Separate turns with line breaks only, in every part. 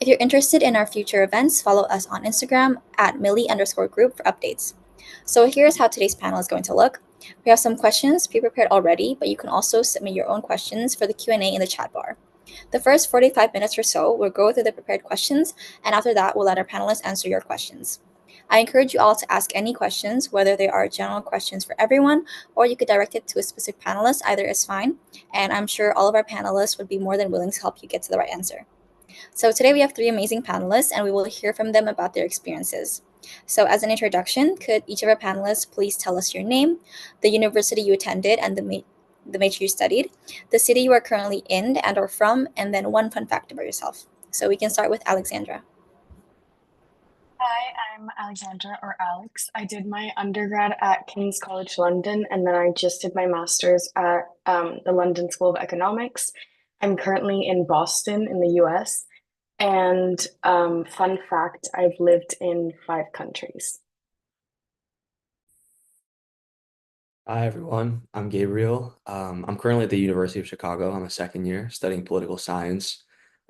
If you're interested in our future events, follow us on Instagram at Millie_group for updates. So here's how today's panel is going to look. We have some questions pre-prepared already, but you can also submit your own questions for the Q&A in the chat bar. The first 45 minutes or so, we'll go through the prepared questions, and after that, we'll let our panelists answer your questions. I encourage you all to ask any questions, whether they are general questions for everyone, or you could direct it to a specific panelist, either is fine, and I'm sure all of our panelists would be more than willing to help you get to the right answer. So today we have three amazing panelists, and we will hear from them about their experiences. So as an introduction, could each of our panelists please tell us your name, the university you attended, and the major you studied, the city you are currently in and or from, and then one fun fact about yourself. So we can start with Alexandra.
Hi, I'm Alexandra or Alex. I did my undergrad at King's College London, and then I just did my master's at the London School of Economics. I'm currently in Boston in the US. And fun fact, I've lived in 5 countries.
Hi everyone, I'm Gabriel. I'm currently at the University of Chicago. I'm a second year studying political science.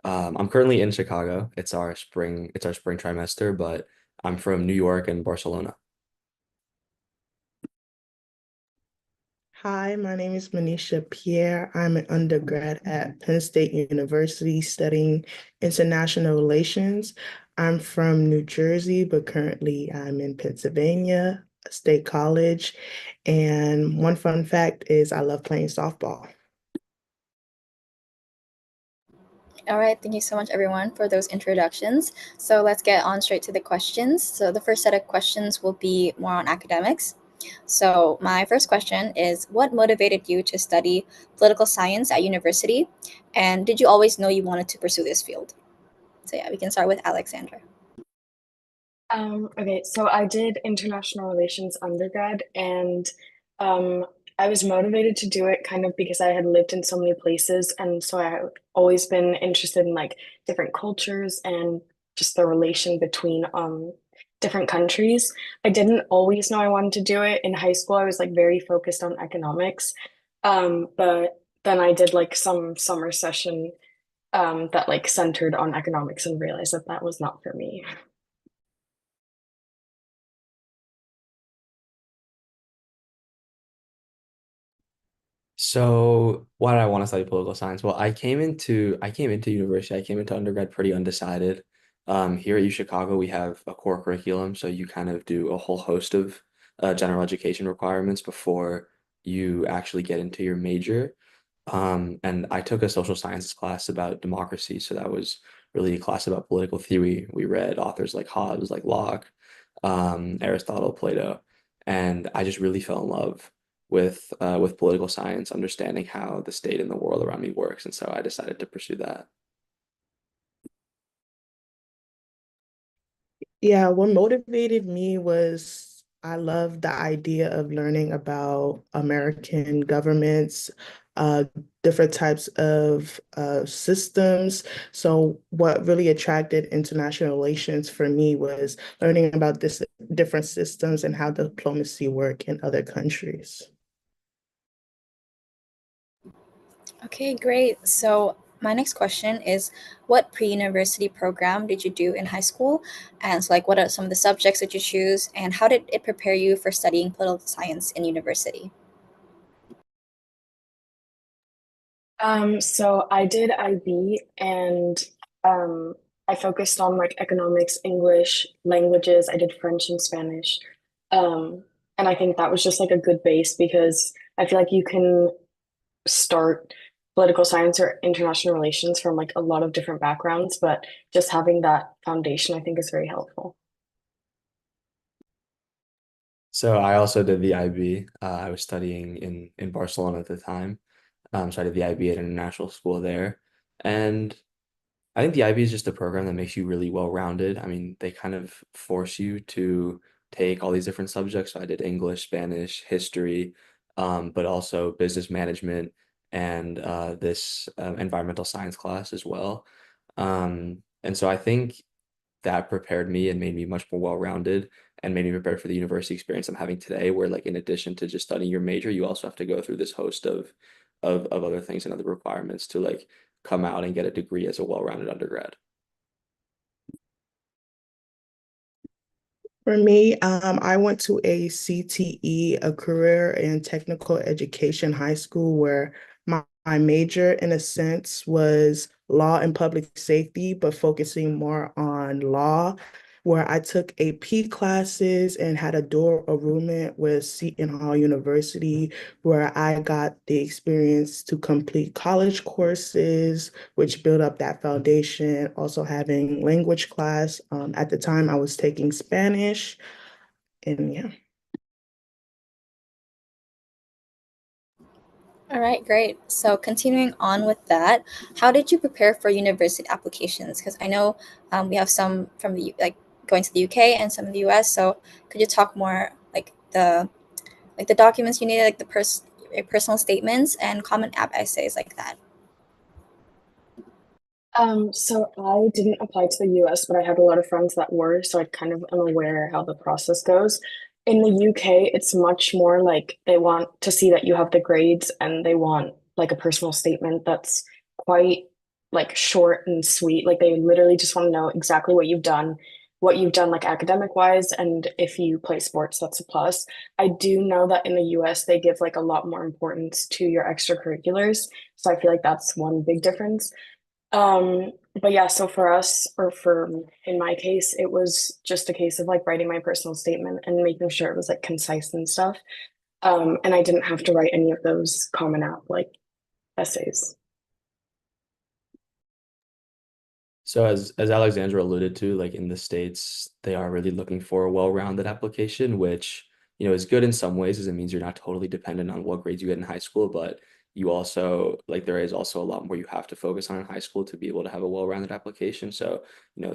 I'm currently in Chicago. It's our spring trimester, but I'm from New York and Barcelona.
Hi, my name is Manisha Pierre. I'm an undergrad at Penn State University studying international relations. I'm from New Jersey, but currently I'm in Pennsylvania State College. And one fun fact is I love playing softball.
All right, thank you so much, everyone, for those introductions. So let's get on straight to the questions. So the first set of questions will be more on academics. So my first question is, what motivated you to study political science at university? And did you always know you wanted to pursue this field? So yeah, we can start with Alexandra.
Okay, so I did international relations undergrad, and um, I was motivated to do it kind of because I had lived in so many places, and so I have always been interested in like different cultures and just the relation between different countries. I didn't always know I wanted to do it. In high school, I was like very focused on economics, but then I did like some summer session that like centered on economics and realized that that was not for me.
So why did I want to study political science? Well, I came into university, I came into undergrad pretty undecided. Here at U Chicago, we have a core curriculum, so you kind of do a whole host of general education requirements before you actually get into your major. And I took a social sciences class about democracy, so that was really a class about political theory. We read authors like Hobbes, like Locke, Aristotle, Plato, and I just really fell in love with political science, understanding how the state and the world around me works, and so I decided to pursue that.
Yeah, what motivated me was I love the idea of learning about American governments, uh, different types of systems. So, what really attracted international relations for me was learning about this different systems and how diplomacy work in other countries.
Okay, great. So my next question is, what pre-university program did you do in high school? And so, like, what are some of the subjects that you choose, and how did it prepare you for studying political science in university?
So I did IB and um, I focused on like economics, English, languages. I did French and Spanish. Um, and I think that was just like a good base because I feel like you can start political science or international relations from like a lot of different backgrounds, but just having that foundation, I think is very helpful.
So I also did the IB. I was studying in Barcelona at the time. So I did the IB at an international school there. And I think the IB is just a program that makes you really well-rounded. I mean, they kind of force you to take all these different subjects. So I did English, Spanish, history, but also business management and this environmental science class as well. And so I think that prepared me and made me much more well-rounded and made me prepared for the university experience I'm having today, where like in addition to just studying your major, you also have to go through this host of other things and other requirements to like come out and get a degree as a well-rounded undergrad.
For me, I went to a CTE, a career and technical education high school where my major, in a sense, was law and public safety, but focusing more on law, where I took AP classes and had a dual enrollment with Seton Hall University, where I got the experience to complete college courses, which built up that foundation. Also having language class. At the time, I was taking Spanish, and yeah.
All right, great. So continuing on with that, how did you prepare for university applications? Because I know we have some from the like going to the UK and some in the US. So could you talk more like the documents you needed, like your personal statements and common app essays like that?
So I didn't apply to the US, but I had a lot of friends that were, so I kind of am aware how the process goes. In the UK, it's much more like they want to see that you have the grades and they want like a personal statement that's quite like short and sweet. Like they literally just want to know exactly what you've done like academic wise, and if you play sports, that's a plus. I do know that in the US they give like a lot more importance to your extracurriculars, so I feel like that's one big difference. But yeah, so for us, or for in my case, it was just a case of like writing my personal statement and making sure it was like concise and stuff. And I didn't have to write any of those Common App like essays.
So as Alexandra alluded to, like in the States, they are really looking for a well-rounded application, which, is good in some ways, as it means you're not totally dependent on what grades you get in high school, but you also like there is also a lot more you have to focus on in high school to be able to have a well-rounded application. So,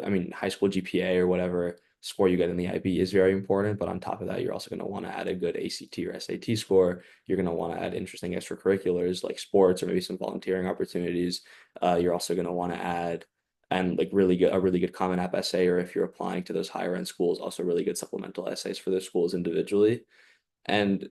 I mean, high school GPA or whatever score you get in the IB is very important, but on top of that, you're also going to want to add a good ACT or SAT score. You're going to want to add interesting extracurriculars like sports or maybe some volunteering opportunities. You're also going to want to add and like a really good Common App essay, or if you're applying to those higher end schools, also really good supplemental essays for those schools individually. And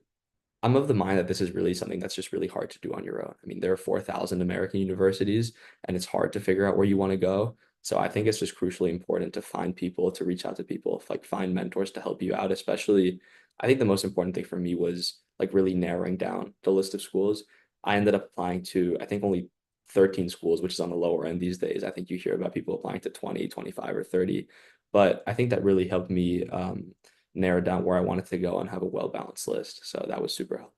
I'm of the mind that this is really something that's just really hard to do on your own. I mean, there are 4,000 American universities, and it's hard to figure out where you want to go. So I think it's just crucially important to find people, to reach out to people, like find mentors to help you out. Especially, I think the most important thing for me was like really narrowing down the list of schools. I ended up applying to, I think, only 13 schools, which is on the lower end these days. I think you hear about people applying to 20, 25, or 30. But I think that really helped me narrow down where I wanted to go and have a well-balanced list. So that was super helpful.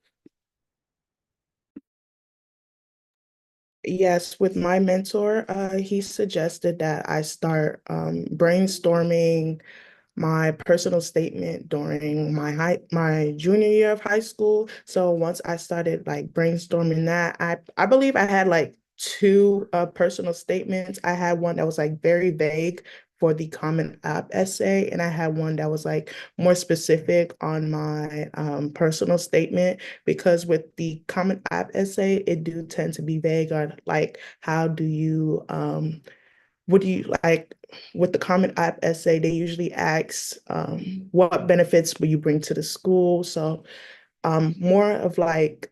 Yes, with my mentor, he suggested that I start brainstorming my personal statement during my junior year of high school. So once I started like brainstorming that, I believe I had like two personal statements. I had one that was like very vague for the Common App essay, and I had one that was like more specific on my personal statement, because with the Common App essay, it do tend to be vague on like how do you what do you like with the Common App essay, they usually ask what benefits will you bring to the school. So more of like,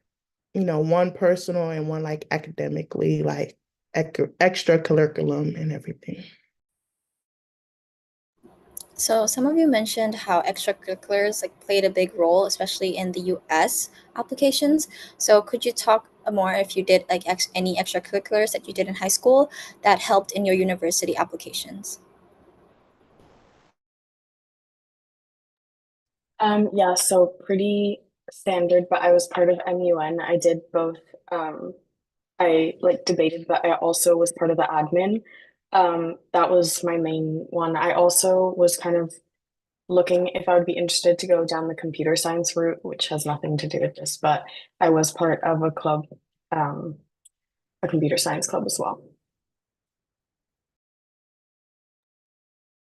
one personal and one like academically, like extra curriculum and everything.
So some of you mentioned how extracurriculars like played a big role, especially in the US applications. So could you talk more if you did like any extracurriculars that you did in high school that helped in your university applications?
Yeah, so pretty standard, but I was part of MUN. I did both. I like debated, but I also was part of the admin. That was my main one. I also was kind of looking if I would be interested to go down the computer science route, which has nothing to do with this, but I was part of a club, um, a computer science club as well.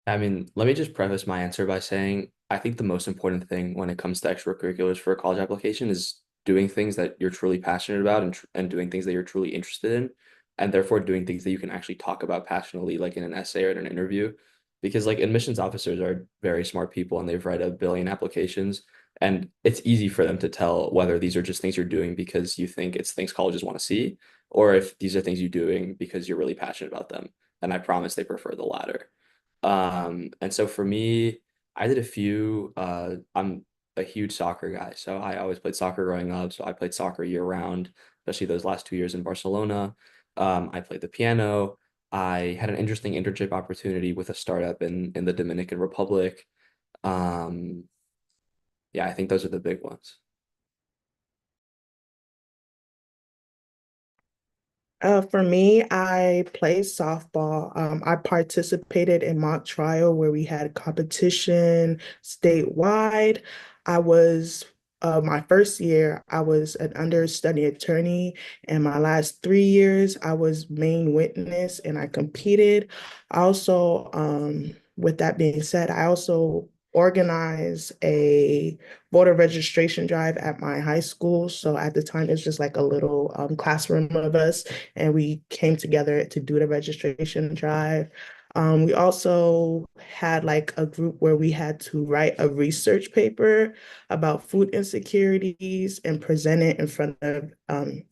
I mean, let me just preface my answer by saying I think the most important thing when it comes to extracurriculars for a college application is doing things that you're truly passionate about and doing things that you're truly interested in, and therefore doing things that you can actually talk about passionately, like in an essay or in an interview. Because like admissions officers are very smart people and they've read a billion applications, and it's easy for them to tell whether these are just things you're doing because you think it's things colleges want to see, or if these are things you're doing because you're really passionate about them. And I promise they prefer the latter. And so for me, I did a few. I'm a huge soccer guy, so I always played soccer growing up. So I played soccer year round, especially those last 2 years in Barcelona. I played the piano. I had an interesting internship opportunity with a startup in the Dominican Republic. Um, yeah, I think those are the big ones.
For me, I played softball. I participated in mock trial where we had competition statewide. I was, my first year, I was an understudy attorney, and my last 3 years, I was main witness and I competed. Also, with that being said, I also organized a voter registration drive at my high school. So at the time, it's just like a little classroom of us and we came together to do the registration drive. We also had like a group where we had to write a research paper about food insecurities and present it in front of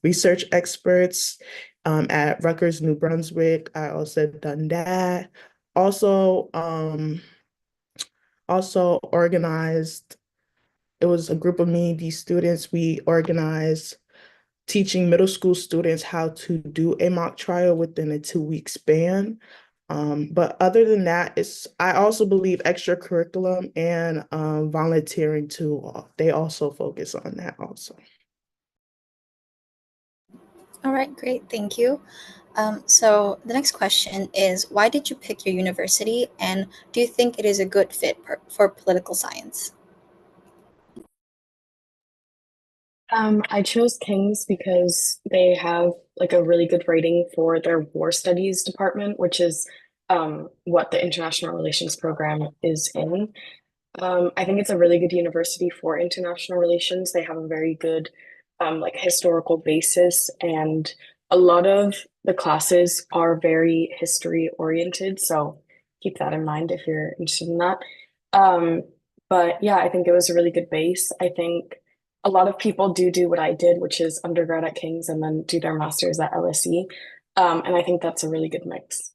research experts at Rutgers, New Brunswick. I also done that. Also, also organized, it was a group of me, these students, we organized teaching middle school students how to do a mock trial within a 2 week span. But other than that, I also believe extracurriculum and volunteering too. They also focus on that also.
All right, great, thank you. So the next question is, why did you pick your university, and do you think it is a good fit for political science?
I chose King's because they have like a really good rating for their war studies department, which is what the international relations program is in. I think it's a really good university for international relations. They have a very good like historical basis, and a lot of the classes are very history oriented. So keep that in mind if you're interested in that. Um, but yeah, I think it was a really good base. I think a lot of people do what I did, which is undergrad at King's and then do their masters at LSE. And I think that's a really good mix.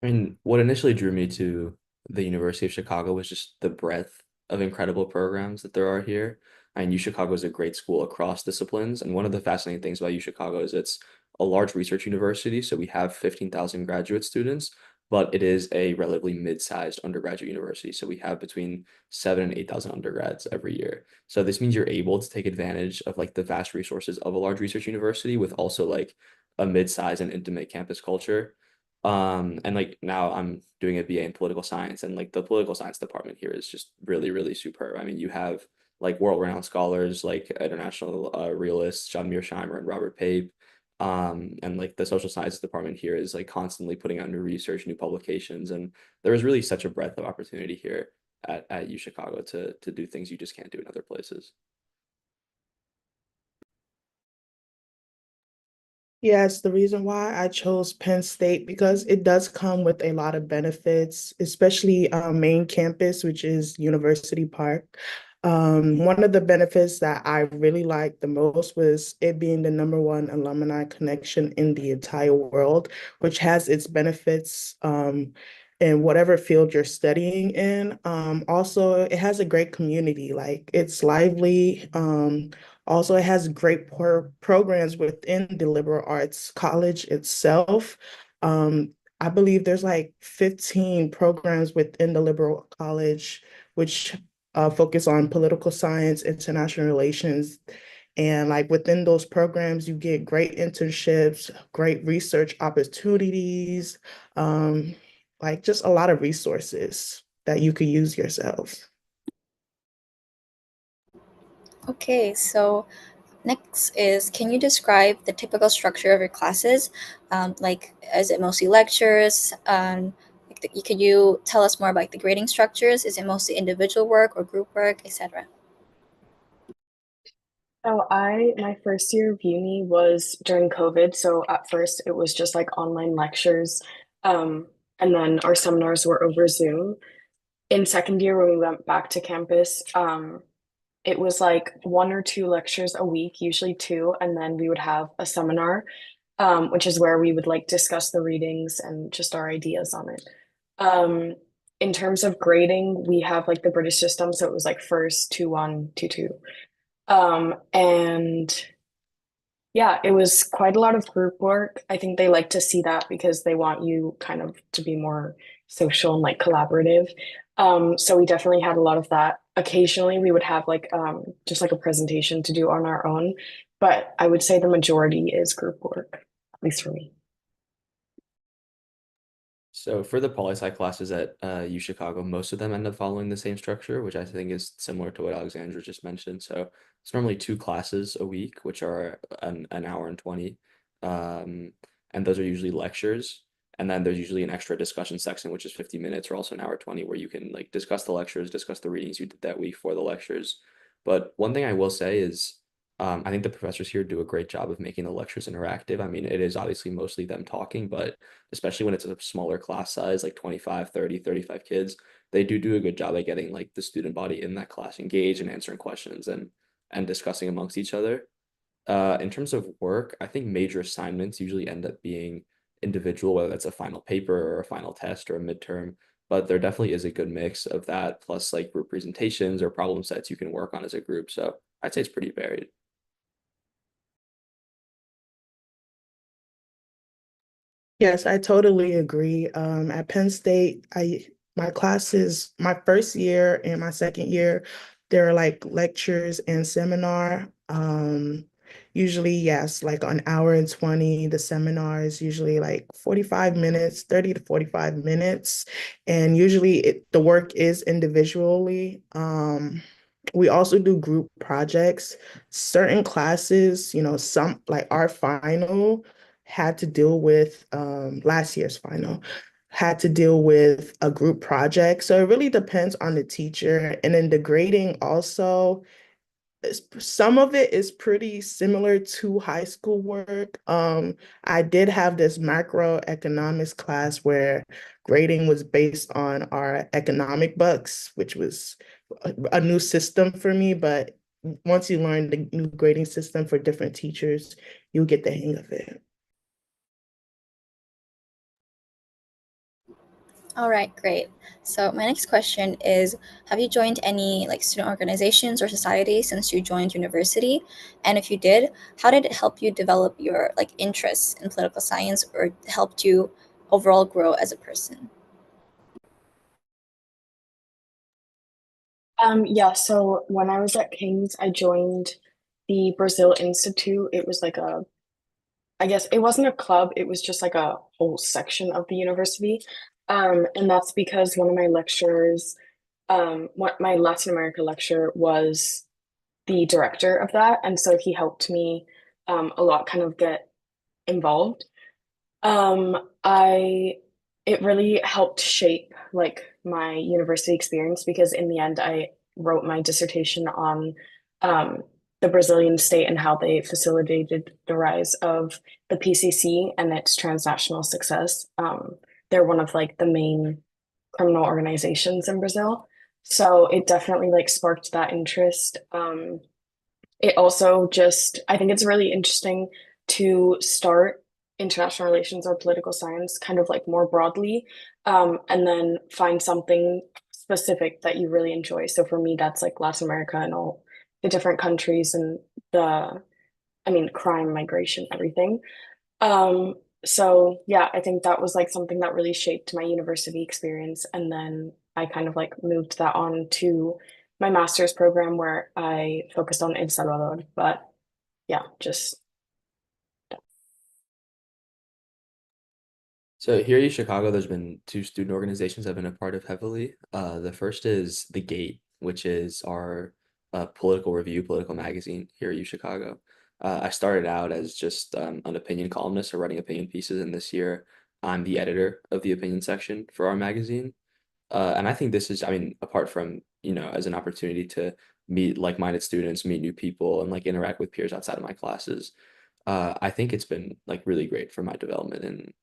I mean, what initially drew me to the University of Chicago was just the breadth of incredible programs that there are here. And U Chicago is a great school across disciplines. And one of the fascinating things about U Chicago is it's a large research university. So we have 15,000 graduate students, but it is a relatively mid-sized undergraduate university. So we have between 7 and 8,000 undergrads every year. So this means you're able to take advantage of like the vast resources of a large research university with also like a mid-sized and intimate campus culture. And like now I'm doing a BA in political science, and like the political science department here is just really, really superb. I mean, you have like world-renowned scholars like international realists John Mearsheimer and Robert Pape. And like the social sciences department here is like constantly putting out new research, new publications, and there is really such a breadth of opportunity here at U Chicago to do things you just can't do in other places.
Yes, the reason why I chose Penn State because it does come with a lot of benefits, especially main campus, which is University Park. One of the benefits that I really liked the most was it being the number one alumni connection in the entire world, which has its benefits in whatever field you're studying in. Also, it has a great community, like it's lively. Also, it has great programs within the liberal arts college itself. Um, I believe there's like 15 programs within the liberal college, which focus on political science, international relations. And like within those programs, you get great internships, great research opportunities, like just a lot of resources that you could use yourself.
Okay, so next is, can you describe the typical structure of your classes? Like, is it mostly lectures? Could you tell us more about the grading structures? Is it mostly individual work or group work, etc.?
So my first year of uni was during COVID. So at first it was just like online lectures. Um, and then our seminars were over Zoom. In second year, when we went back to campus, it was like one or two lectures a week, usually two, and then we would have a seminar. which is where we would like discuss the readings and just our ideas on it. Um, in terms of grading, we have like the British system, so it was like first, 2-1, 2-2. And yeah, it was quite a lot of group work. I think they like to see that because they want you kind of to be more social and like collaborative. So we definitely had a lot of that. Occasionally we would have like just like a presentation to do on our own, but I would say the majority is group work, at least for me.
So for the poli sci classes at U Chicago, most of them end up following the same structure, which I think is similar to what Alexandra just mentioned. So it's normally two classes a week, which are an hour and 20. Um, and those are usually lectures. And then there's usually an extra discussion section, which is 50 minutes or also an hour 20, where you can like discuss the lectures, discuss the readings you did that week for the lectures. But one thing I will say is I think the professors here do a great job of making the lectures interactive. I mean, it is obviously mostly them talking, but especially when it's a smaller class size, like 25, 30, 35 kids, they do a good job at getting like the student body in that class engaged and answering questions and discussing amongst each other. In terms of work, I think major assignments usually end up being individual, whether that's a final paper or a final test or a midterm. But there definitely is a good mix of that, plus like group presentations or problem sets you can work on as a group. So I'd say it's pretty varied.
Yes, I totally agree. At Penn State, my classes, my first year and my second year, there are like lectures and seminar. Usually, yes, like an hour and 20. The seminar is usually like 45 minutes, 30 to 45 minutes. And usually the work is individually. We also do group projects. Certain classes, some like our final had to deal with last year's final had to deal with a group project. So it really depends on the teacher. And then the grading also, some of it is pretty similar to high school work. I did have this macroeconomics class where grading was based on our economic books, which was a new system for me. But once you learn the new grading system for different teachers, you'll get the hang of it.
All right, great. So my next question is, have you joined any like student organizations or societies since you joined university? And if you did, how did it help you develop your like interests in political science or helped you overall grow as a person?
Yeah, so when I was at King's, I joined the Brazil Institute. It was like I guess it wasn't a club, it was just like a whole section of the university. And that's because one of my lecturers, what my Latin America lecturer was the director of that. And so he helped me a lot kind of get involved. I it really helped shape like my university experience because in the end I wrote my dissertation on um the Brazilian state and how they facilitated the rise of the PCC and its transnational success. They're one of like the main criminal organizations in Brazil. So it definitely like sparked that interest. It also just, I think it's really interesting to start international relations or political science kind of like more broadly, and then find something specific that you really enjoy. So for me, that's like Latin America and all the different countries and I mean, crime, migration, everything. Um, so yeah, I think that was like something that really shaped my university experience. And then I kind of like moved that on to my master's program where I focused on El Salvador. But yeah, just
So here in Chicago, there's been two student organizations I've been a part of heavily. The first is The Gate, which is our political review, political magazine here at U Chicago. I started out as just an opinion columnist or writing opinion pieces, and this year I'm the editor of the opinion section for our magazine. And I think this is, I mean, apart from, as an opportunity to meet like-minded students, meet new people, and like interact with peers outside of my classes, I think it's been like really great for my development and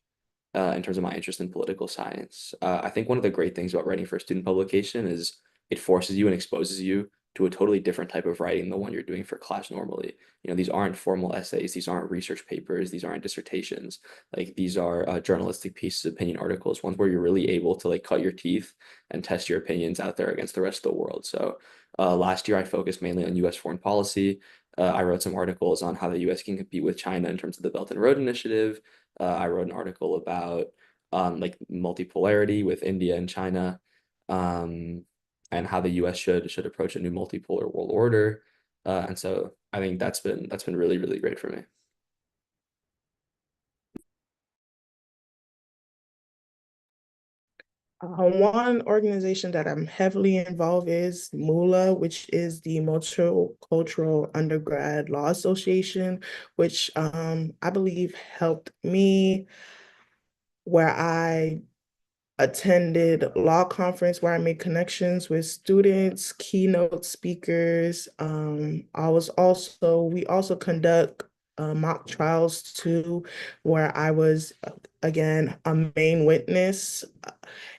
in terms of my interest in political science. I think one of the great things about writing for a student publication is it forces you and exposes you to a totally different type of writing than the one you're doing for class normally. These aren't formal essays, these aren't research papers, these aren't dissertations. Like these are journalistic pieces, opinion articles, ones where you're really able to like cut your teeth and test your opinions out there against the rest of the world. So last year I focused mainly on U.S. foreign policy. I wrote some articles on how the U.S. can compete with China in terms of the Belt and Road Initiative. I wrote an article about like multipolarity with India and China, um, and how the U.S. should approach a new multipolar world order. And so I think that's been really, really great for me.
One organization that I'm heavily involved is MULA, which is the Multicultural Undergrad Law Association, which I believe helped me where I attended law conference where I made connections with students, keynote speakers. We also conduct mock trials too, where I was again a main witness.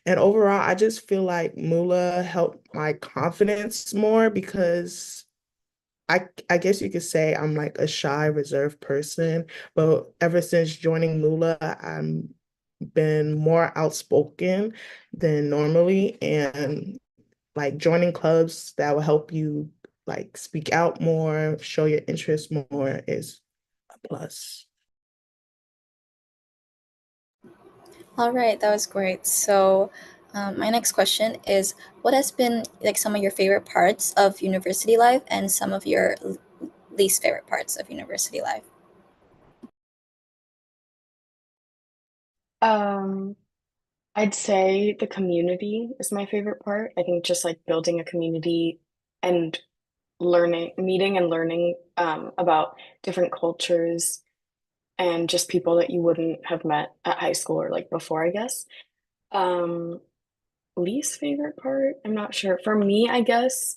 And overall, I just feel like MULA helped my confidence more because I guess you could say I'm like a shy, reserved person, but ever since joining MULA, I'm been more outspoken than normally, and like joining clubs that will help you like speak out more, show your interest more is a plus.
All right, that was great. So, my next question is, what has been like some of your favorite parts of university life and some of your least favorite parts of university life?
Um, I'd say the community is my favorite part. I think just like building a community and meeting and learning about different cultures and just people that you wouldn't have met at high school or like before, I guess. Um, Least favorite part, I'm not sure. For me, I guess,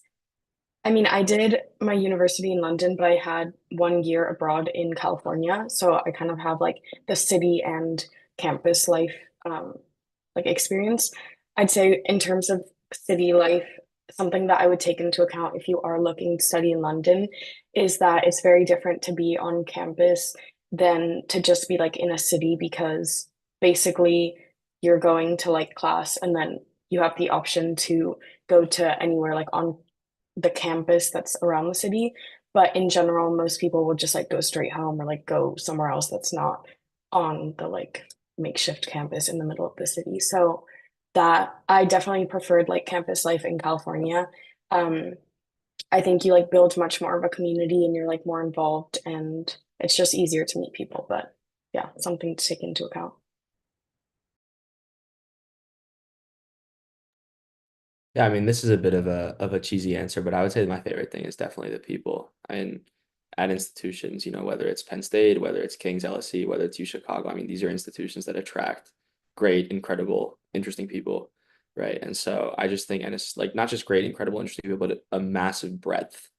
I mean, I did my university in London, but I had 1 year abroad in California. So I kind of have like the city and campus life like experience. I'd say in terms of city life, something that I would take into account if you are looking to study in London is that it's very different to be on campus than to just be like in a city because basically you're going to like class and then you have the option to go to anywhere like on the campus that's around the city. But in general, most people will just like go straight home or like go somewhere else that's not on the like makeshift campus in the middle of the city. So that I definitely preferred like campus life in California. Um, I think you like build much more of a community and you're like more involved and it's just easier to meet people. But yeah, something to take into account.
Yeah, I mean, this is a bit of a cheesy answer, but I would say my favorite thing is definitely the people. I mean, at institutions, whether it's Penn State, whether it's King's LSE, whether it's U Chicago, I mean, these are institutions that attract great, incredible, interesting people, right? And so I just think, and it's like not just great, incredible, interesting people, but a massive breadth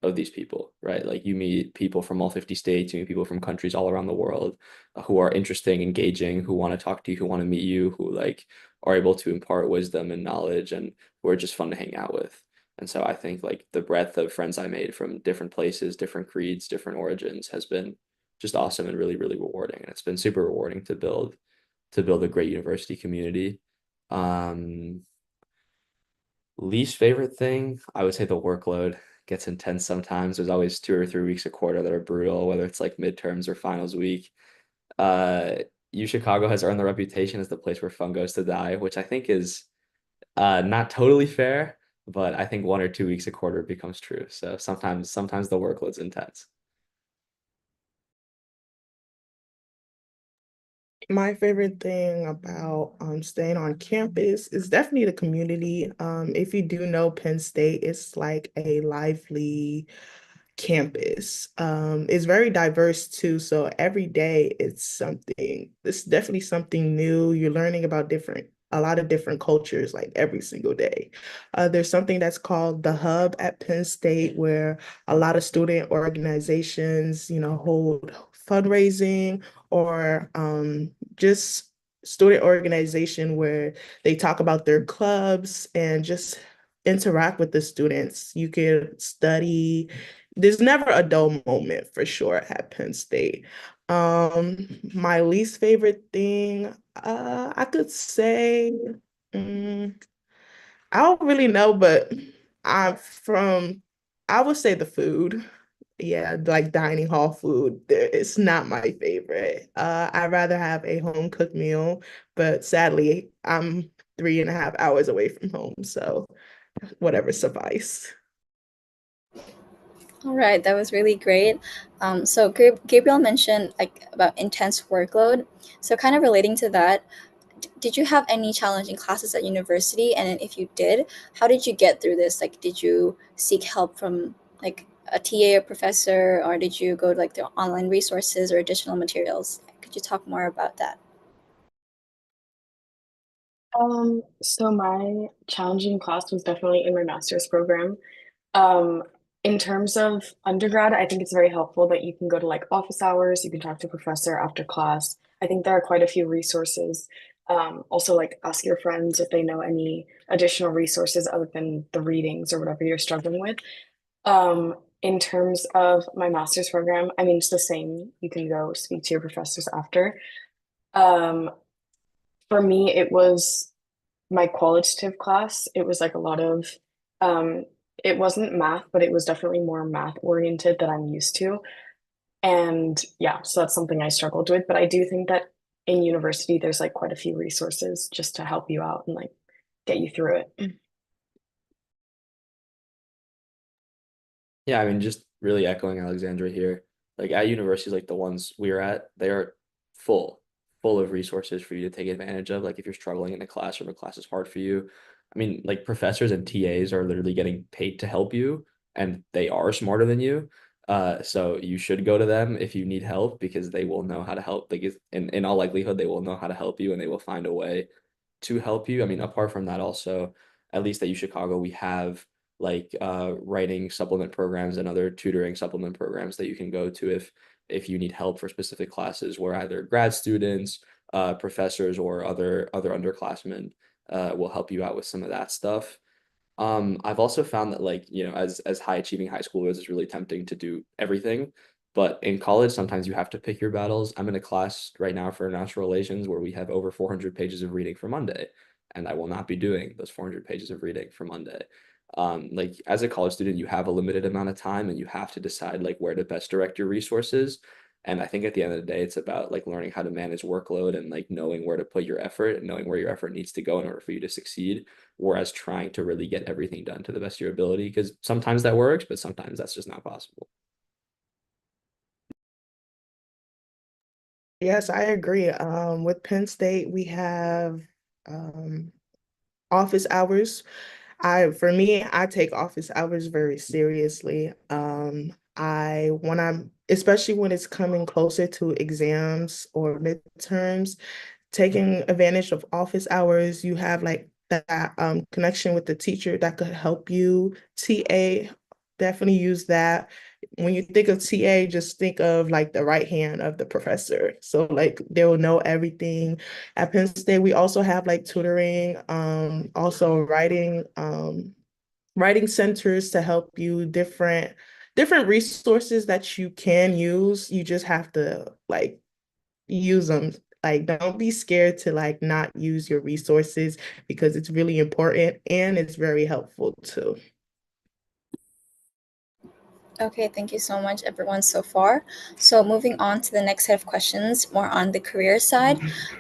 of these people, right? Like you meet people from all 50 states, you meet people from countries all around the world who are interesting, engaging, who want to talk to you, who want to meet you, who like are able to impart wisdom and knowledge and who are just fun to hang out with. And so I think like the breadth of friends I made from different places, different creeds, different origins has been just awesome and really, really rewarding. And it's been super rewarding to build a great university community. Um, Least favorite thing, I would say the workload gets intense sometimes. There's always 2 or 3 weeks a quarter that are brutal, whether it's like midterms or finals week. Uh, U Chicago has earned the reputation as the place where fun goes to die, which I think is not totally fair, but I think 1 or 2 weeks a quarter becomes true. So sometimes the workload's intense.
My favorite thing about staying on campus is definitely the community. If you do know Penn State, it's like a lively campus. It's very diverse too. So every day it's definitely something new. You're learning about a lot of different cultures like every single day. There's something that's called the Hub at Penn State where a lot of student organizations, hold fundraising or just student organization where they talk about their clubs and just interact with the students. You could study. There's never a dull moment for sure at Penn State. My least favorite thing, I could say, mm, I don't really know, but I'm from, I would say the food. Yeah, like dining hall food. It's not my favorite. I'd rather have a home cooked meal, but sadly, I'm 3.5 hours away from home, so whatever suffice.
All right, that was really great. So Gabriel mentioned like about intense workload. So kind of relating to that, did you have any challenging classes at university? And if you did, how did you get through this? Like, did you seek help from like a TA or professor, or did you go to like the online resources or additional materials? Could you talk more about that?
So my challenging class was definitely in my master's program. Um, in terms of undergrad, I think it's very helpful that you can go to like office hours, you can talk to a professor after class. I think there are quite a few resources. Also, like ask your friends if they know any additional resources other than the readings or whatever you're struggling with. In terms of my master's program, I mean, it's the same. You can go speak to your professors after. Um, for me, it was my qualitative class. It was like a lot of, um, it wasn't math, but it was definitely more math oriented that I'm used to. And yeah, so that's something I struggled with. But I do think that in university, there's like quite a few resources just to help you out and like get you through it.
Yeah, I mean, just really echoing Alexandra here. Like at universities like the ones we're at, they are full, full of resources for you to take advantage of. Like if you're struggling in a classroom, a class is hard for you. I mean, like professors and TAs are literally getting paid to help you, and they are smarter than you. So you should go to them if you need help because they will know how to help. Like in all likelihood, they will know how to help you and they will find a way to help you. I mean, apart from that, also, at least at U Chicago, we have like writing supplement programs and other tutoring supplement programs that you can go to if you need help for specific classes where either grad students, professors, or other underclassmen will help you out with some of that stuff. I've also found that like, as high achieving high schoolers, it's really tempting to do everything. But in college, sometimes you have to pick your battles. I'm in a class right now for international relations where we have over 400 pages of reading for Monday, and I will not be doing those 400 pages of reading for Monday. Like as a college student, you have a limited amount of time and you have to decide like where to best direct your resources. And I think at the end of the day, it's about like learning how to manage workload and like knowing where to put your effort and knowing where your effort needs to go in order for you to succeed, whereas trying to really get everything done to the best of your ability, because sometimes that works, but sometimes that's just not possible.
Yes, I agree. With Penn State, we have um, office hours. For me, I take office hours very seriously. When I'm, especially when it's coming closer to exams or midterms, taking advantage of office hours, you have like that connection with the teacher that could help you. TA, definitely use that. When you think of TA, just think of like the right hand of the professor. So like they will know everything. At Penn State, we also have like tutoring, also writing centers to help you, different resources that you can use. You just have to like use them. Like, don't be scared to like not use your resources because it's really important and it's very helpful too.
Okay, thank you so much, everyone, so far. So, moving on to the next set of questions, more on the career side.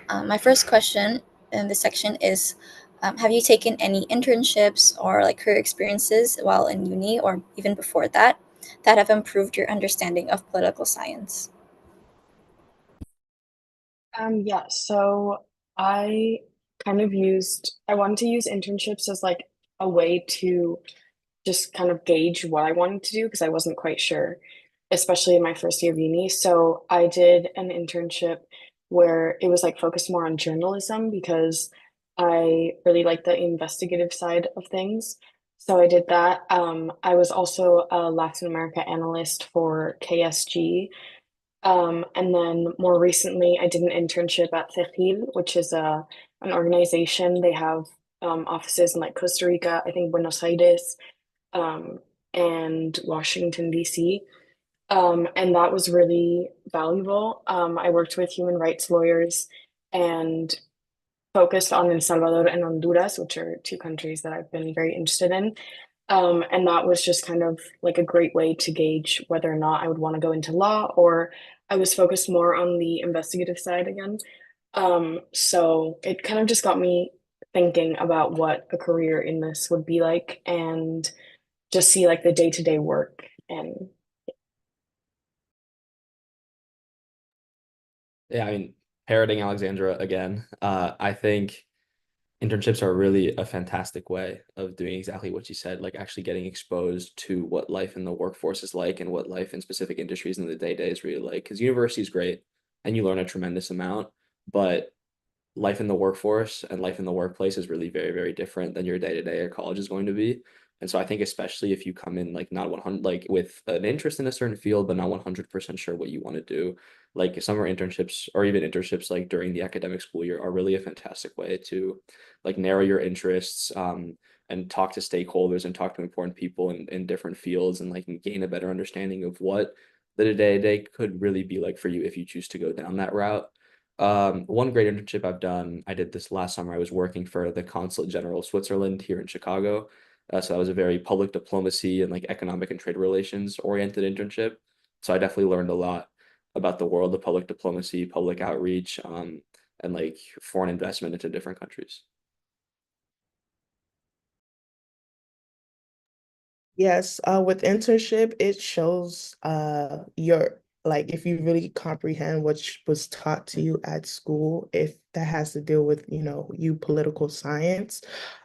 My first question in this section is have you taken any internships or like career experiences while in uni or even before that that have improved your understanding of political science?
Yeah, so I I wanted to use internships as like a way to just kind of gauge what I wanted to do because I wasn't quite sure, especially in my first year of uni. So I did an internship where it was like focused more on journalism because I really like the investigative side of things. So I did that. I was also a Latin America analyst for KSG. And then more recently, I did an internship at Tehil, which is an organization. They have offices in like Costa Rica, I think Buenos Aires, um, and Washington, D.C. And that was really valuable. I worked with human rights lawyers and focused on El Salvador and Honduras, which are two countries that I've been very interested in. And that was just kind of like a great way to gauge whether or not I would want to go into law, or I was focused more on the investigative side again. So it kind of just got me thinking about what a career in this would be like and just see like the day-to-day work. And
Yeah, I mean, parroting Alexandra again, I think internships are really a fantastic way of doing exactly what you said, like actually getting exposed to what life in the workforce is like and what life in specific industries in the day-to-day is really like. Because university is great and you learn a tremendous amount, but life in the workforce and life in the workplace is really very, very different than your day-to-day at college is going to be. And so I think especially if you come in like not 100, like with an interest in a certain field, but not 100% sure what you want to do, like summer internships or even internships like during the academic school year are really a fantastic way to like narrow your interests, and talk to stakeholders and talk to important people in different fields and like gain a better understanding of what the day-to-day could really be like for you if you choose to go down that route. One great internship I've done, I did this last summer. I was working for the Consulate General of Switzerland here in Chicago. So that was a very public diplomacy and like economic and trade relations oriented internship. So I definitely learned a lot about the world of public diplomacy, public outreach, and like foreign investment into different countries.
Yes, with internship, it shows your like if you really comprehend what was taught to you at school, if that has to deal with, you political science.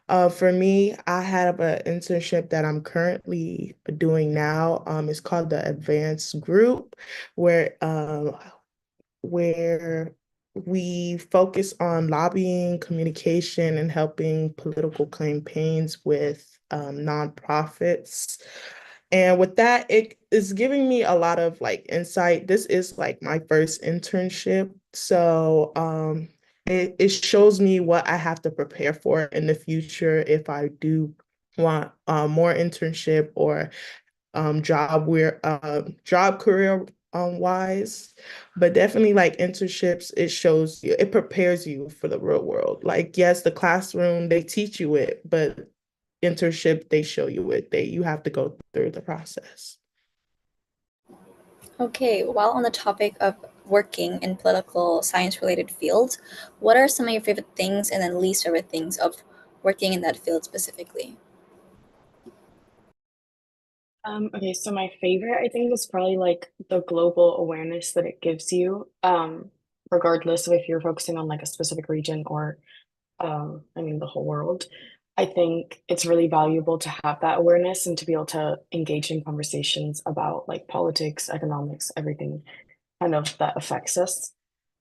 For me, I have an internship that I'm currently doing now. It's called the Advanced Group, where where we focus on lobbying, communication, and helping political campaigns with nonprofits. And with that, it is giving me a lot of like insight. This is like my first internship. So it shows me what I have to prepare for in the future if I do want more internship or job career wise, but definitely like internships, it shows you, it prepares you for the real world. Like yes, the classroom they teach you it, but internship they show you it. You have to go through the process.
Okay, while on the topic of working in political science related fields, what are some of your favorite things and then least favorite things of working in that field specifically?
Okay, so my favorite, I think, is probably like the global awareness that it gives you, regardless of if you're focusing on like a specific region or, I mean, the whole world. I think it's really valuable to have that awareness and to be able to engage in conversations about like politics, economics, everything kind of that affects us.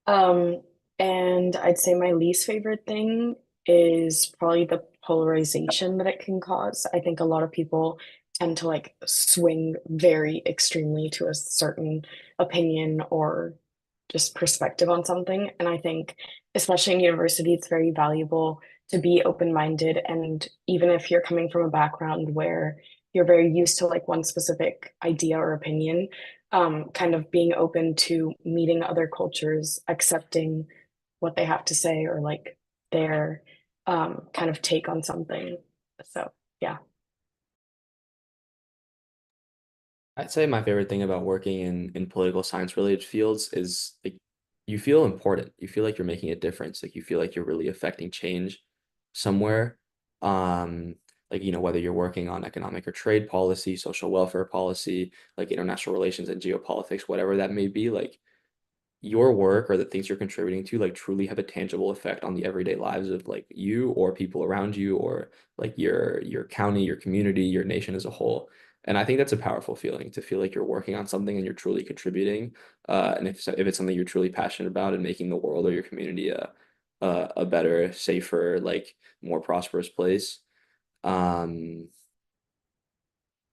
Um, and I'd say my least favorite thing is probably the polarization that it can cause. I think a lot of people tend to like swing very extremely to a certain opinion or just perspective on something. And I think, especially in university, it's very valuable to be open-minded. And even if you're coming from a background where you're very used to like one specific idea or opinion, kind of being open to meeting other cultures, accepting what they have to say or like their kind of take on something. So, yeah.
I'd say my favorite thing about working in political science related fields is like you feel important. You feel like you're making a difference. Like you feel like you're really affecting change somewhere. Um, like whether you're working on economic or trade policy, social welfare policy, like international relations and geopolitics, whatever that may be, like your work or the things you're contributing to like truly have a tangible effect on the everyday lives of like you or people around you or like your county, your community, your nation as a whole. And I think that's a powerful feeling to feel like you're working on something and you're truly contributing. And if it's something you're truly passionate about and making the world or your community a better, safer, like more prosperous place. Um,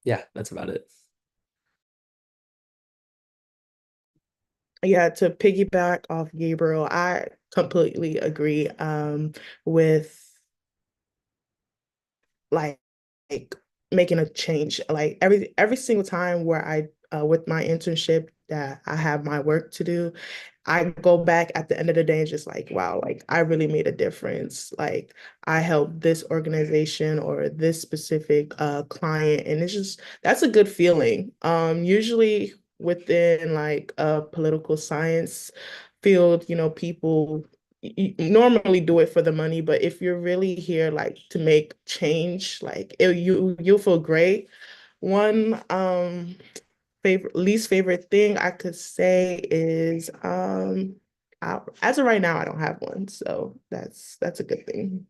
yeah, that's about it.
Yeah, to piggyback off Gabriel, I completely agree with like like making a change. Like every single time where I with my internship that I have my work to do, I go back at the end of the day and just like, wow, like I really made a difference. Like I helped this organization or this specific client, and it's just that's a good feeling. Usually within like a political science field, people normally do it for the money, but if you're really here like to make change, like you'll feel great. One least favorite thing I could say is as of right now I don't have one, so that's a good thing.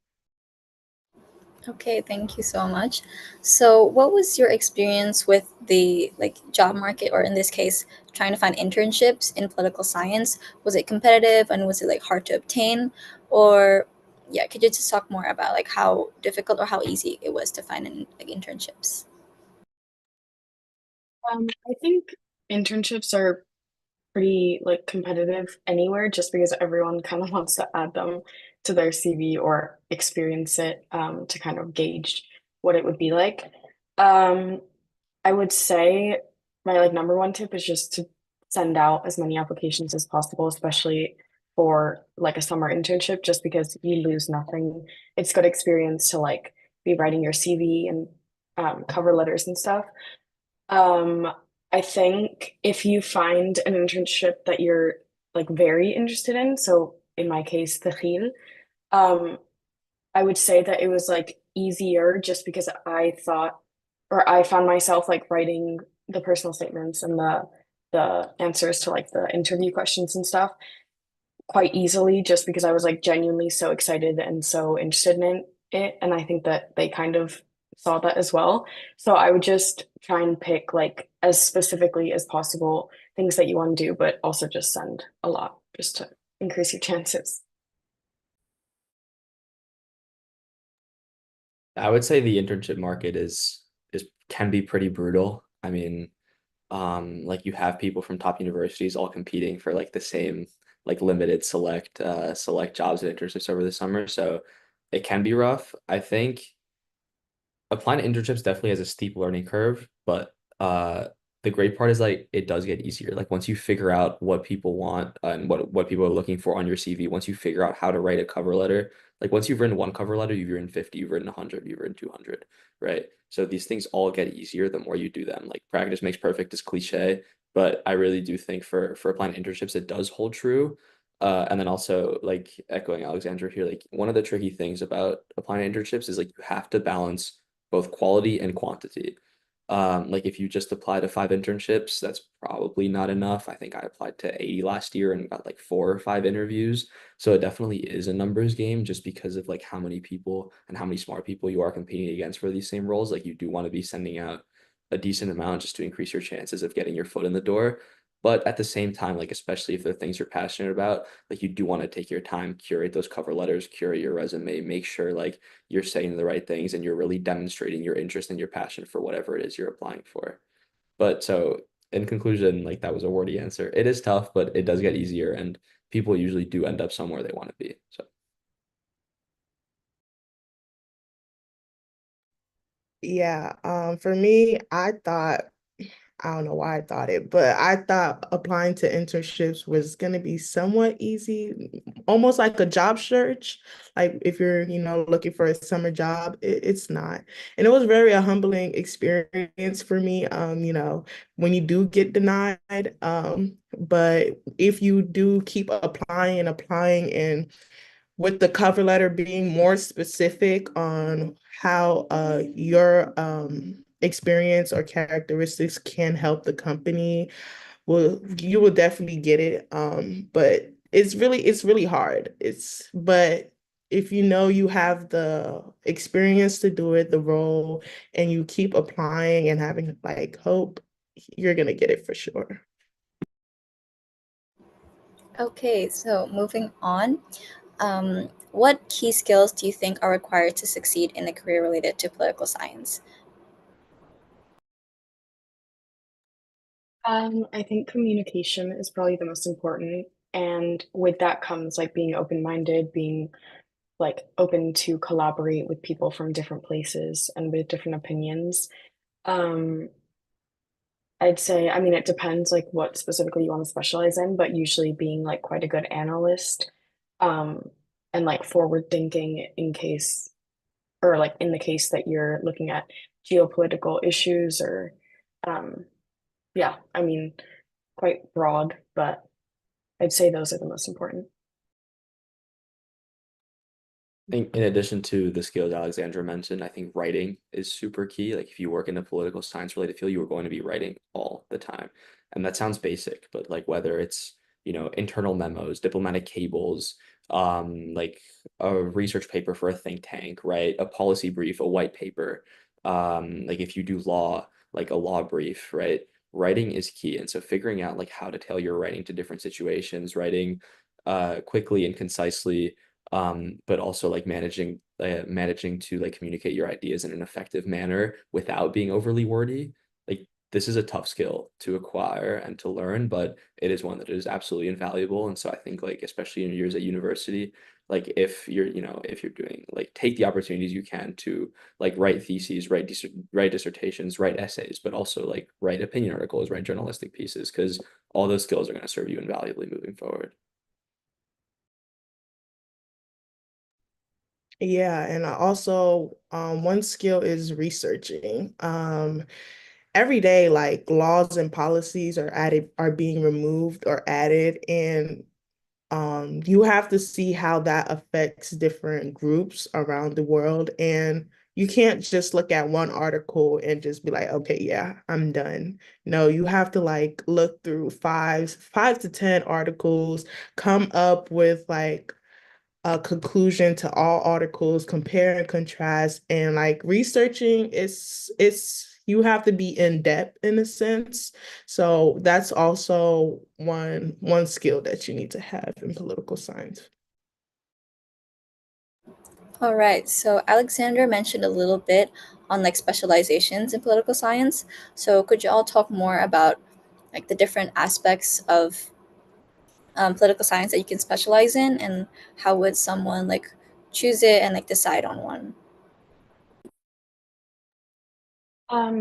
Okay, thank you so much. So, what was your experience with the job market, or in this case, trying to find internships in political science? Was it competitive, and was it hard to obtain? Or yeah, could you just talk more about how difficult or how easy it was to find internships?
I think internships are pretty like competitive anywhere just because everyone kind of wants to add them to their CV or experience it to kind of gauge what it would be like. Um, I would say my like number one tip is just to send out as many applications as possible, especially for like a summer internship, just because you lose nothing. It's good experience to like be writing your CV and cover letters and stuff. Um, I think if you find an internship that you're like very interested in, so in my case, the Khil, um, I would say that it was like easier just because I thought or I found myself like writing the personal statements and the answers to like the interview questions and stuff quite easily just because I was like genuinely so excited and so interested in it. And I think that they kind of saw that as well. So I would just try and pick like as specifically as possible things that you want to do, but also just send a lot just to increase your chances.
I would say the internship market is can be pretty brutal. I mean, like you have people from top universities all competing for like the same like limited select jobs and internships over the summer. So it can be rough. I think applying to internships definitely has a steep learning curve, but the great part is like it does get easier. Like once you figure out what people want and what people are looking for on your CV, once you figure out how to write a cover letter, like once you've written one cover letter, you've written 50, you've written 100, you've written 200, right? So these things all get easier the more you do them. Like practice makes perfect is cliche, but I really do think for applying to internships, it does hold true. And then also like echoing Alexandra here, like one of the tricky things about applying to internships is like you have to balance both quality and quantity. Like if you just apply to 5 internships, that's probably not enough. I think I applied to 80 last year and got like 4 or 5 interviews. So it definitely is a numbers game just because of like how many people and how many smart people you are competing against for these same roles. Like you do want to be sending out a decent amount just to increase your chances of getting your foot in the door. But at the same time, like especially if they're things you're passionate about, like you do want to take your time, curate those cover letters, curate your resume, make sure like you're saying the right things and you're really demonstrating your interest and your passion for whatever it is you're applying for. But so in conclusion, like that was a wordy answer. It is tough, but it does get easier and people usually do end up somewhere they want to be. So
Yeah, for me, I don't know why I thought it, but I thought applying to internships was going to be somewhat easy, almost like a job search. Like if you're, looking for a summer job, it's not. And it was very a humbling experience for me, when you do get denied. But if you do keep applying and applying and with the cover letter being more specific on how your experience or characteristics can help the company, well, you will definitely get it. But it's really hard. But if you know you have the experience to do it, the role, and you keep applying and having like hope, you're gonna get it for sure.
Okay, so moving on. What key skills do you think are required to succeed in a career related to political science?
I think communication is probably the most important, and with that comes like being open-minded, being like open to collaborate with people from different places and with different opinions. Um, I'd say, I mean, it depends like what specifically you want to specialize in, but usually being like quite a good analyst, um, and like forward thinking in case, or like in the case that you're looking at geopolitical issues or, um, yeah, I mean, quite broad, but I'd say those are the most important.
Think in addition to the skills Alexandra mentioned, I think writing is super key. Like if you work in a political science related field, you are going to be writing all the time. And that sounds basic, but like whether it's, internal memos, diplomatic cables, like a research paper for a think tank, right? A policy brief, a white paper, like if you do law, like a law brief, right? Writing is key. And so figuring out like how to tailor your writing to different situations, writing quickly and concisely, but also like managing to like communicate your ideas in an effective manner without being overly wordy. Like this is a tough skill to acquire and to learn, but it is one that is absolutely invaluable. And so I think like especially in your years at university, like if you're doing like take the opportunities you can to like write theses, write dissertations, write essays, but also like write opinion articles, write journalistic pieces, because all those skills are going to serve you invaluably moving forward.
Yeah, and I also one skill is researching. Every day, like laws and policies are being removed or added, and you have to see how that affects different groups around the world. And you can't just look at one article and just be like, okay, yeah, I'm done. No, you have to like look through five to 10 articles, come up with like a conclusion to all articles, compare and contrast, and like researching it's you have to be in depth in a sense. So that's also one skill that you need to have in political science.
All right. So Alexandra mentioned a little bit on like specializations in political science. So could you all talk more about like the different aspects of political science that you can specialize in, and how would someone like choose it and like decide on one?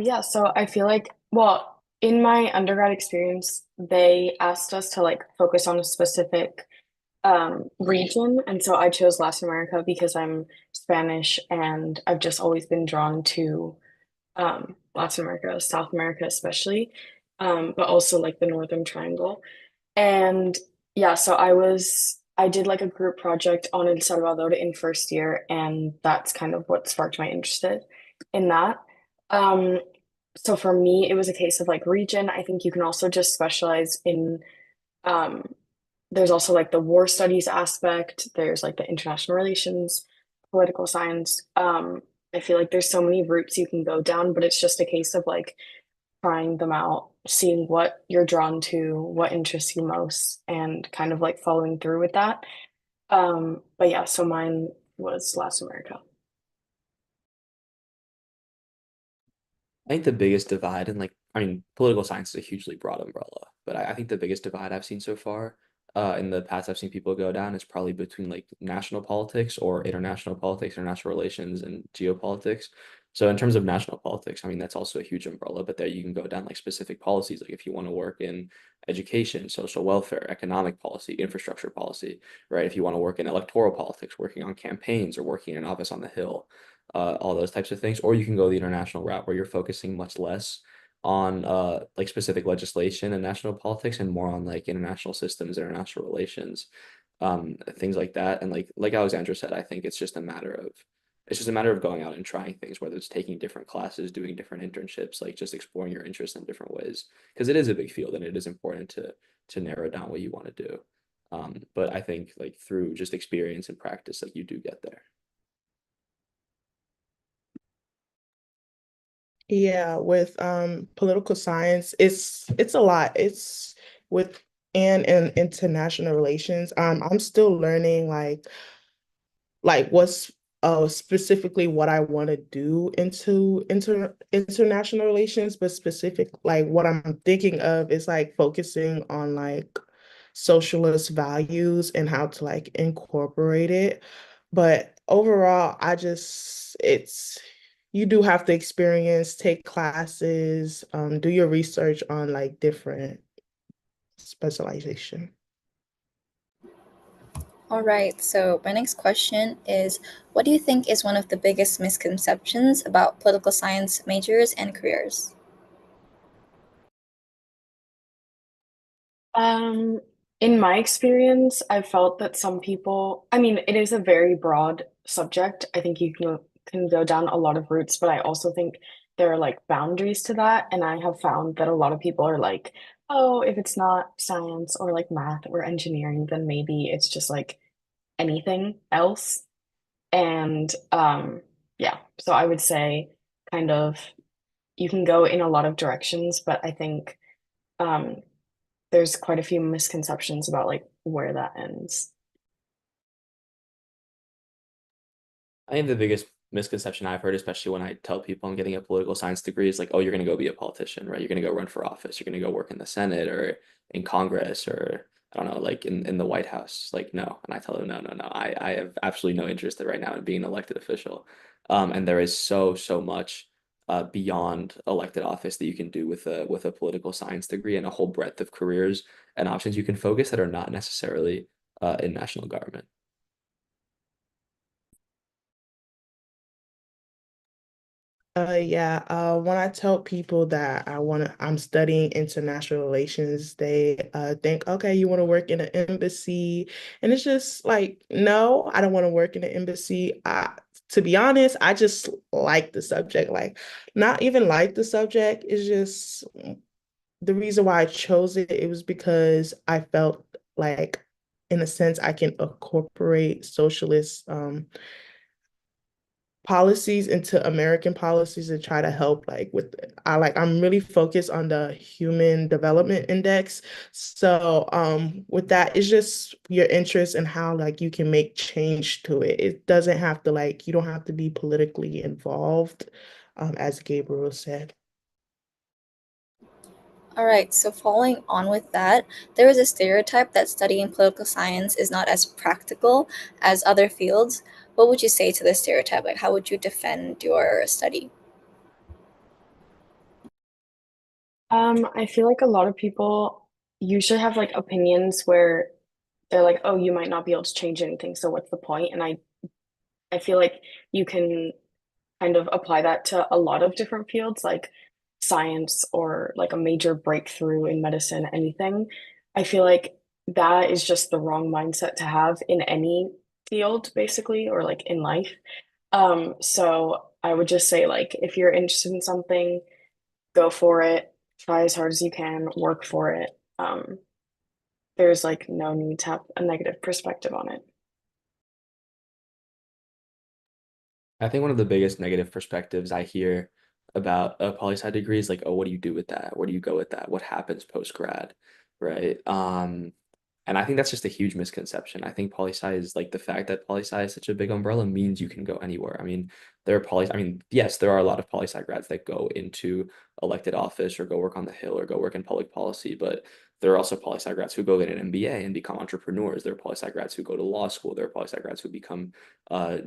Yeah, so I feel like, well, in my undergrad experience, they asked us to like focus on a specific region, and so I chose Latin America because I'm Spanish and I've just always been drawn to Latin America, South America especially, but also like the Northern Triangle. And yeah, so I did like a group project on El Salvador in first year, and that's kind of what sparked my interest in that. Um, so for me, it was a case of like region. I think you can also just specialize in um, there's also like the war studies aspect, there's like the international relations, political science. I feel like there's so many routes you can go down, but it's just a case of like trying them out, seeing what you're drawn to, what interests you most, and kind of like following through with that. But yeah, so mine was Latin America.
I think the biggest divide in political science is a hugely broad umbrella, but I think the biggest divide I've seen so far, in the past I've seen people go down is probably between like national politics or international politics, international relations, and geopolitics. So in terms of national politics, I mean that's also a huge umbrella, but there you can go down like specific policies, like if you want to work in education, social welfare, economic policy, infrastructure policy, right? If you want to work in electoral politics, working on campaigns or working in an office on the Hill, all those types of things, or you can go the international route where you're focusing much less on like specific legislation and national politics and more on like international systems, international relations, things like that. And like Alexandra said, I think it's just a matter of going out and trying things, whether it's taking different classes, doing different internships, like just exploring your interests in different ways, because it is a big field and it is important to narrow down what you want to do. But I think like through just experience and practice, like you do get there.
Yeah, with political science, it's a lot. It's with and international relations. I'm still learning like what's specifically what I want to do into international relations, but specific like what I'm thinking of is like focusing on like socialist values and how to like incorporate it. But overall, you do have to experience, take classes, do your research on like different specialization.
All right, so my next question is, what do you think is one of the biggest misconceptions about political science majors and careers?
Um, in my experience, I felt that some people, I mean, it is a very broad subject. I think you can go down a lot of routes, but I also think there are like boundaries to that. And I have found that a lot of people are like, oh, if it's not science or like math or engineering, then maybe it's just like anything else. And yeah, so I would say kind of you can go in a lot of directions, but I think um there's quite a few misconceptions about like where that ends.
I think the biggest misconception I've heard, especially when I tell people I'm getting a political science degree, is like, oh, you're going to go be a politician, right? You're going to go run for office. You're going to go work in the Senate or in Congress or I don't know, like in the White House. Like, no. And I tell them, no, no, no. I have absolutely no interest right now in being an elected official. And there is so much beyond elected office that you can do with a political science degree and a whole breadth of careers and options you can focus that are not necessarily in national government.
Yeah, when I tell people that I'm studying international relations, they think, okay, you want to work in an embassy, and it's just like, no, I don't want to work in an embassy. To be honest, I just like the subject, like not even like the subject. It's just the reason why I chose it. It was because I felt like, in a sense, I can incorporate socialist policies into American policies and try to help like with I'm really focused on the human development index. So with that, it's just your interest in how like you can make change to it. It doesn't have to like you don't have to be politically involved, as Gabriel said.
All right, so following on with that, there is a stereotype that studying political science is not as practical as other fields. What would you say to this stereotype? Like, how would you defend your study?
I feel like a lot of people usually have like opinions where they're like, oh, you might not be able to change anything, so what's the point? And I feel like you can kind of apply that to a lot of different fields like science or like a major breakthrough in medicine, anything. I feel like that is just the wrong mindset to have in any field, basically, or like in life. So I would just say like if you're interested in something, go for it, try as hard as you can, work for it. There's like no need to have a negative perspective on it.
I think one of the biggest negative perspectives I hear about a poli sci degree is like, oh, what do you do with that? Where do you go with that? What happens post grad, right? And I think that's just a huge misconception. I think poli sci is like the fact that poli sci is such a big umbrella means you can go anywhere. I mean, I mean, yes, there are a lot of poli sci grads that go into elected office or go work on the Hill or go work in public policy, but there are also poli sci grads who go get an MBA and become entrepreneurs. There are poli sci grads who go to law school. There are poli sci grads who become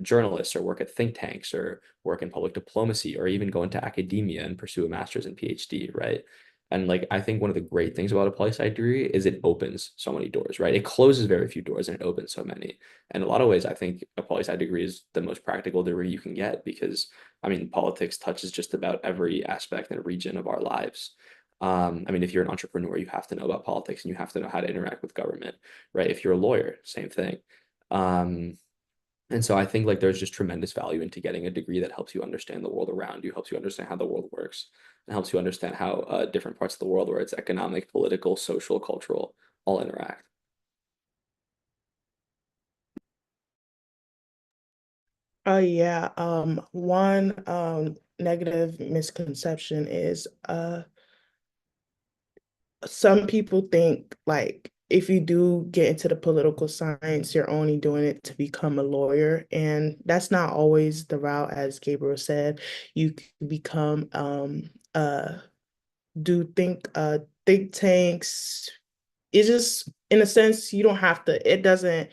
journalists or work at think tanks or work in public diplomacy or even go into academia and pursue a master's and PhD, right? And like I think one of the great things about a poli sci degree is it opens so many doors, right? It closes very few doors and it opens so many. And in a lot of ways, I think a poli sci degree is the most practical degree you can get because I mean politics touches just about every aspect and region of our lives. I mean, if you're an entrepreneur, you have to know about politics and you have to know how to interact with government, right? If you're a lawyer, same thing. Um, and so I think like there's just tremendous value into getting a degree that helps you understand the world around you, helps you understand how the world works, and helps you understand how different parts of the world, where it's economic, political, social, cultural, all interact.
Oh yeah. One negative misconception is some people think like if you do get into the political science, you're only doing it to become a lawyer. And that's not always the route, as Gabriel said. You can become do think tanks. It's just in a sense, you don't have to, it doesn't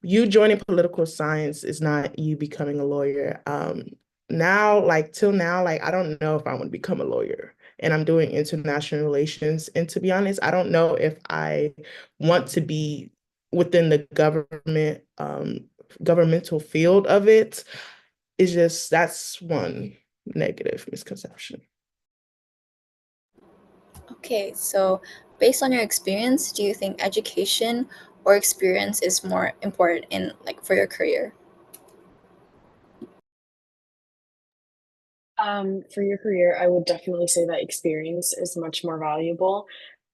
you joining political science is not you becoming a lawyer. Now, like till now, like I don't know if I want to become a lawyer. And I'm doing international relations. And to be honest, I don't know if I want to be within the governmental field of it. It's just that's one negative misconception.
Okay, so based on your experience, do you think education or experience is more important in like for your career?
For your career, I would definitely say that experience is much more valuable.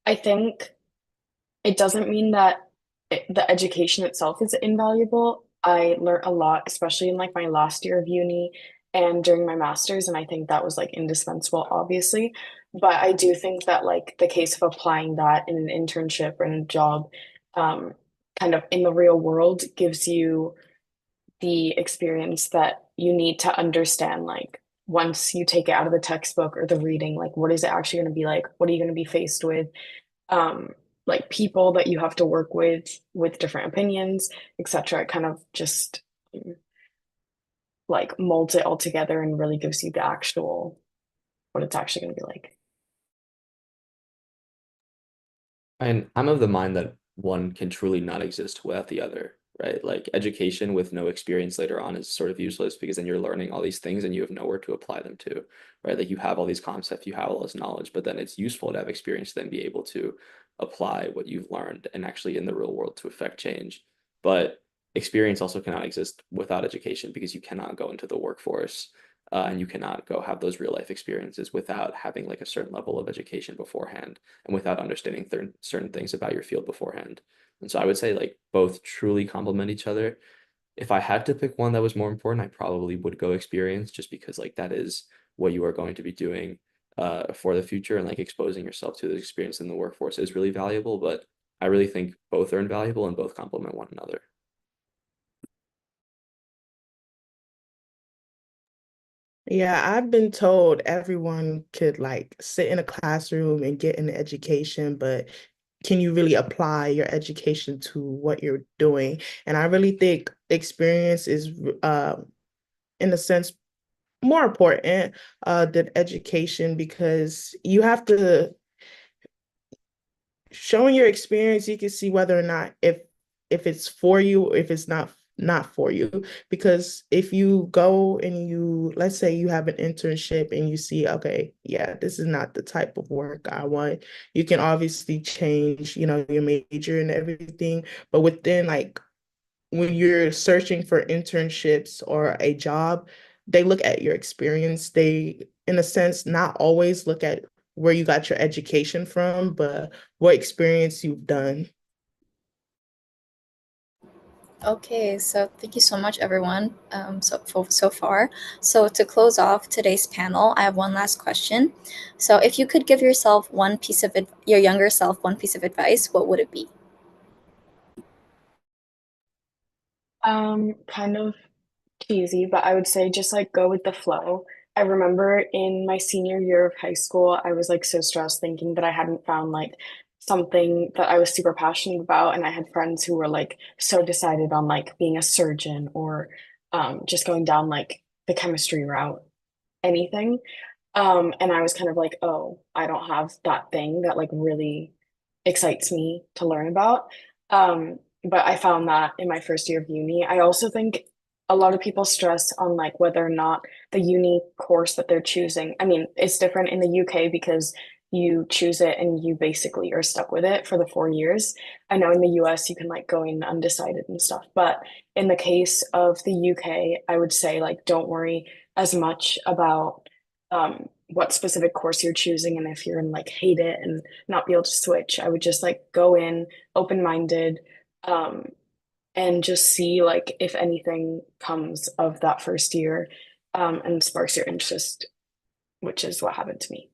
I think it doesn't mean that the education itself is invaluable. I learned a lot, especially in like my last year of uni and during my master's, and I think that was like indispensable, obviously. But I do think that like the case of applying that in an internship or in a job, um, kind of in the real world gives you the experience that you need to understand like once you take it out of the textbook or the reading, like what is it actually going to be like? What are you going to be faced with? um like people that you have to work with different opinions, etc. It kind of just like molds it all together and really gives you the actual what it's actually going to be like.
And I'm of the mind that one can truly not exist without the other, right? Like education with no experience later on is sort of useless because then you're learning all these things and you have nowhere to apply them to, right? Like you have all these concepts, you have all this knowledge, but then it's useful to have experience to then be able to apply what you've learned and actually in the real world to affect change. But experience also cannot exist without education because you cannot go into the workforce and you cannot go have those real life experiences without having like a certain level of education beforehand and without understanding certain things about your field beforehand. And so I would say like both truly complement each other. If I had to pick one that was more important, I probably would go experience just because like that is what you are going to be doing for the future and like exposing yourself to the experience in the workforce is really valuable. But I really think both are invaluable and both complement one another.
Yeah, I've been told everyone could like sit in a classroom and get an education, but can you really apply your education to what you're doing? And I really think experience is, in a sense, more important than education because you have to showing your experience, you can see whether or not if it's for you or if it's not for you. Because if you go and you let's say you have an internship and you see, okay, yeah, this is not the type of work I want, you can obviously change, your major and everything. But within like when you're searching for internships or a job, they look at your experience. They, in a sense, not always look at where you got your education from, but what experience you've done.
Okay, so thank you so much, everyone, so far. So to close off today's panel, I have one last question. So if you could give yourself your younger self one piece of advice, what would it be?
Kind of cheesy, but I would say just like go with the flow. I remember in my senior year of high school, I was like so stressed thinking that I hadn't found like something that I was super passionate about. And I had friends who were like so decided on like being a surgeon or just going down like the chemistry route, anything. And I was kind of like, oh, I don't have that thing that like really excites me to learn about. But I found that in my first year of uni. I also think a lot of people stress on like whether or not the uni course that they're choosing. I mean, it's different in the UK because you choose it and you basically are stuck with it for the 4 years. I know in the US you can like go in undecided and stuff, but in the case of the UK, I would say like don't worry as much about what specific course you're choosing and if you're in like hate it and not be able to switch. I would just like go in open-minded um, and just see like if anything comes of that first year and sparks your interest, which is what happened to me.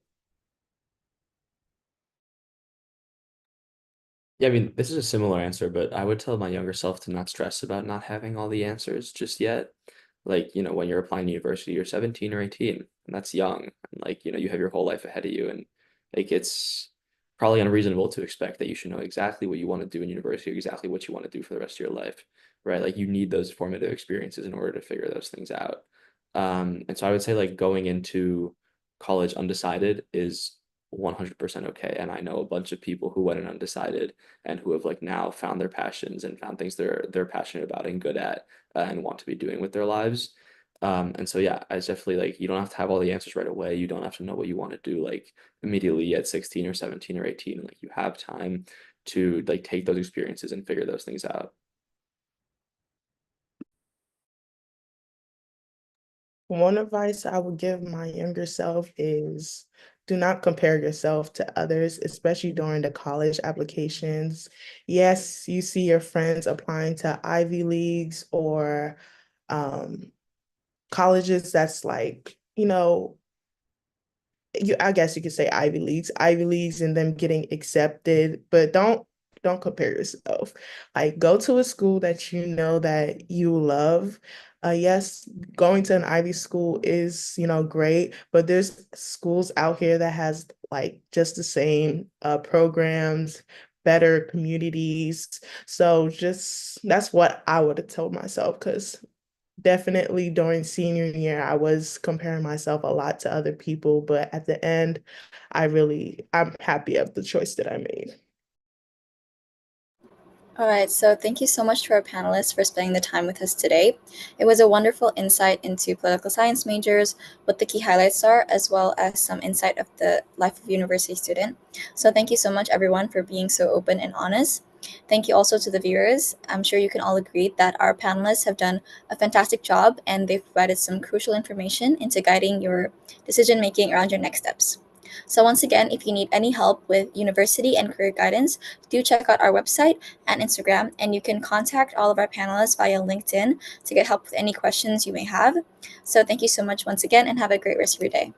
Yeah, I mean, this is a similar answer, but I would tell my younger self to not stress about not having all the answers just yet. Like, when you're applying to university, you're 17 or 18, and that's young. And like, you have your whole life ahead of you, and like it's probably unreasonable to expect that you should know exactly what you want to do in university, or exactly what you want to do for the rest of your life. right? Like you need those formative experiences in order to figure those things out. And so I would say like going into college undecided is 100% okay. And I know a bunch of people who went in undecided and who have like now found their passions and found things they're passionate about and good at and want to be doing with their lives. And so yeah, I definitely like you don't have to have all the answers right away. You don't have to know what you want to do like immediately at 16 or 17 or 18. Like you have time to like take those experiences and figure those things out.
One advice I would give my younger self is do not compare yourself to others, especially during the college applications. Yes, you see your friends applying to Ivy Leagues or um, colleges that's like, I guess you could say Ivy Leagues and them getting accepted, but don't compare yourself. Like go to a school that you know that you love. Yes, going to an Ivy school is, great, but there's schools out here that has like just the same programs, better communities. So just that's what I would have told myself because definitely during senior year, I was comparing myself a lot to other people, but at the end, I'm happy of the choice that I made.
All right, so thank you so much to our panelists for spending the time with us today. It was a wonderful insight into political science majors, what the key highlights are, as well as some insight of the life of a university student. So thank you so much, everyone, for being so open and honest. Thank you also to the viewers. I'm sure you can all agree that our panelists have done a fantastic job and they've provided some crucial information into guiding your decision making around your next steps. So, once again, if you need any help with university and career guidance, do check out our website and Instagram, and you can contact all of our panelists via LinkedIn to get help with any questions you may have. So, thank you so much once again, and have a great rest of your day.